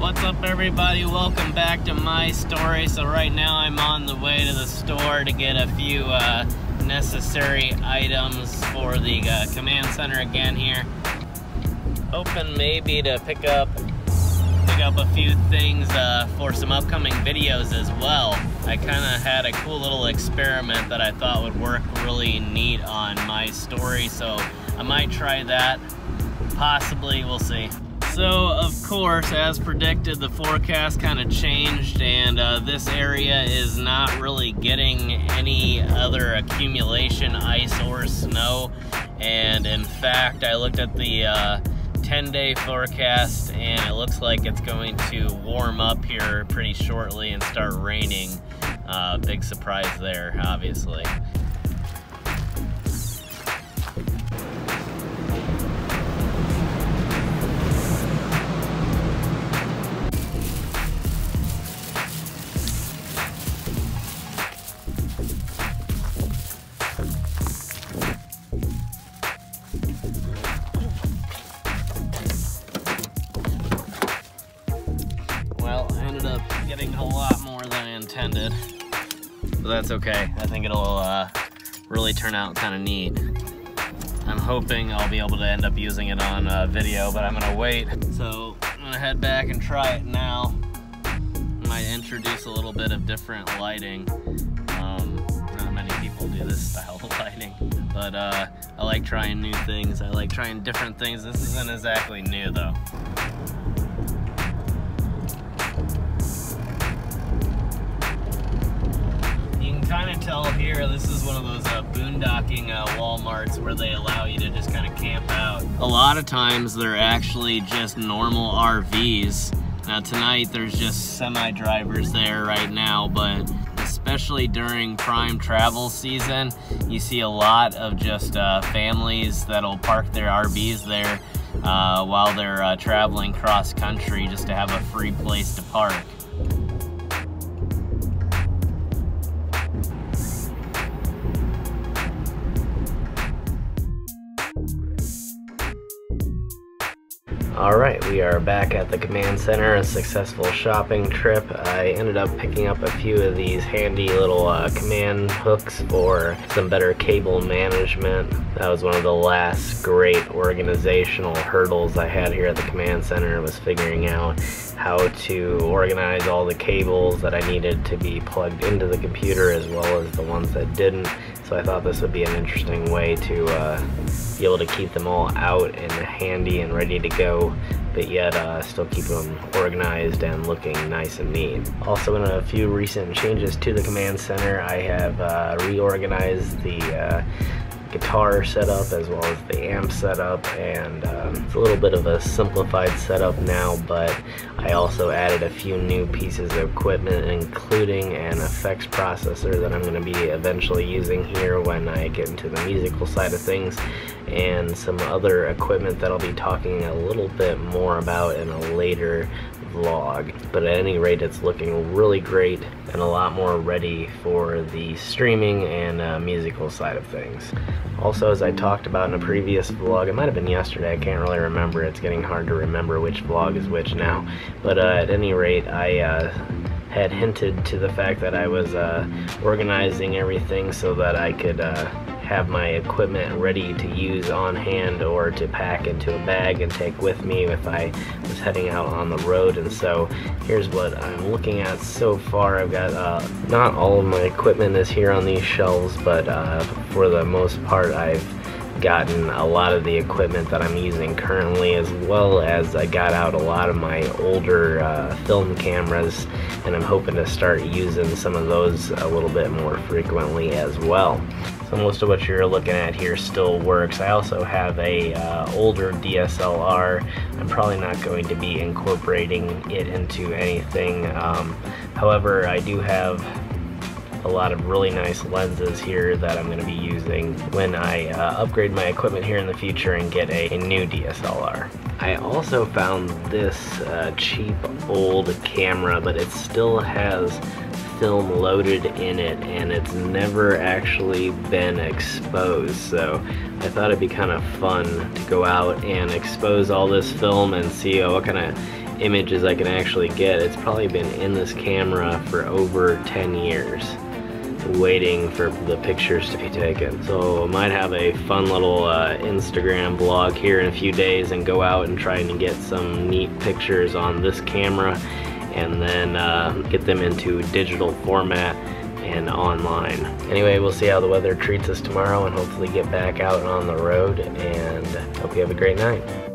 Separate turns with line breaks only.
What's up, everybody? Welcome back to my story. So right now I'm on the way to the store to get a few necessary items for the command center again here. Hoping maybe to pick up a few things for some upcoming videos as well. I kind of had a cool little experiment that I thought would work really neat on my story, so I might try that. Possibly, we'll see. So, of course, as predicted, the forecast kind of changed, and this area is not really getting any other accumulation, ice or snow. And in fact, I looked at the 10-day forecast, and it looks like it's going to warm up here pretty shortly and start raining. Big surprise there, obviously. Getting a lot more than I intended, but that's okay. I think it'll really turn out kind of neat. I'm hoping I'll be able to end up using it on video, but I'm gonna wait. So I'm gonna head back and try it now. Might introduce a little bit of different lighting. Not many people do this style of lighting, but I like trying new things. I like trying different things. This isn't exactly new though. Kind of tell here, this is one of those boondocking Walmarts where they allow you to just kind of camp out. A lot of times they're actually just normal RVs. Now tonight there's just semi-drivers there right now, but especially during prime travel season, you see a lot of just families that'll park their RVs there while they're traveling cross country just to have a free place to park. Alright, we are back at the command center, a successful shopping trip. I ended up picking up a few of these handy little command hooks for some better cable management. That was one of the last great organizational hurdles I had here at the command center, was figuring out how to organize all the cables that I needed to be plugged into the computer as well as the ones that didn't. So I thought this would be an interesting way to be able to keep them all out and handy and ready to go, but yet still keep them organized and looking nice and neat. Also, in a few recent changes to the command center, I have reorganized the guitar setup as well as the amp setup, and it's a little bit of a simplified setup now, but I also added a few new pieces of equipment, including an effects processor that I'm going to be eventually using here when I get into the musical side of things, and some other equipment that I'll be talking a little bit more about in a later vlog. But at any rate, it's looking really great and a lot more ready for the streaming and musical side of things. Also, as I talked about in a previous vlog, it might have been yesterday, I can't really remember, it's getting hard to remember which vlog is which now, but at any rate, I had hinted to the fact that I was organizing everything so that I could have my equipment ready to use on hand or to pack into a bag and take with me if I was heading out on the road. And so here's what I'm looking at so far. I've got not all of my equipment is here on these shelves, but for the most part I've gotten a lot of the equipment that I'm using currently, as well as I got out a lot of my older film cameras, and I'm hoping to start using some of those a little bit more frequently as well. So most of what you're looking at here still works. I also have a older DSLR. I'm probably not going to be incorporating it into anything. However, I do have a lot of really nice lenses here that I'm going to be using when I upgrade my equipment here in the future and get a new DSLR. I also found this cheap old camera, but it still has film loaded in it and it's never actually been exposed, so I thought it'd be kind of fun to go out and expose all this film and see what kind of images I can actually get. It's probably been in this camera for over 10 years, waiting for the pictures to be taken. So I might have a fun little Instagram blog here in a few days and go out and try and get some neat pictures on this camera, and then get them into digital format and online. Anyway, we'll see how the weather treats us tomorrow and hopefully get back out on the road, and hope you have a great night.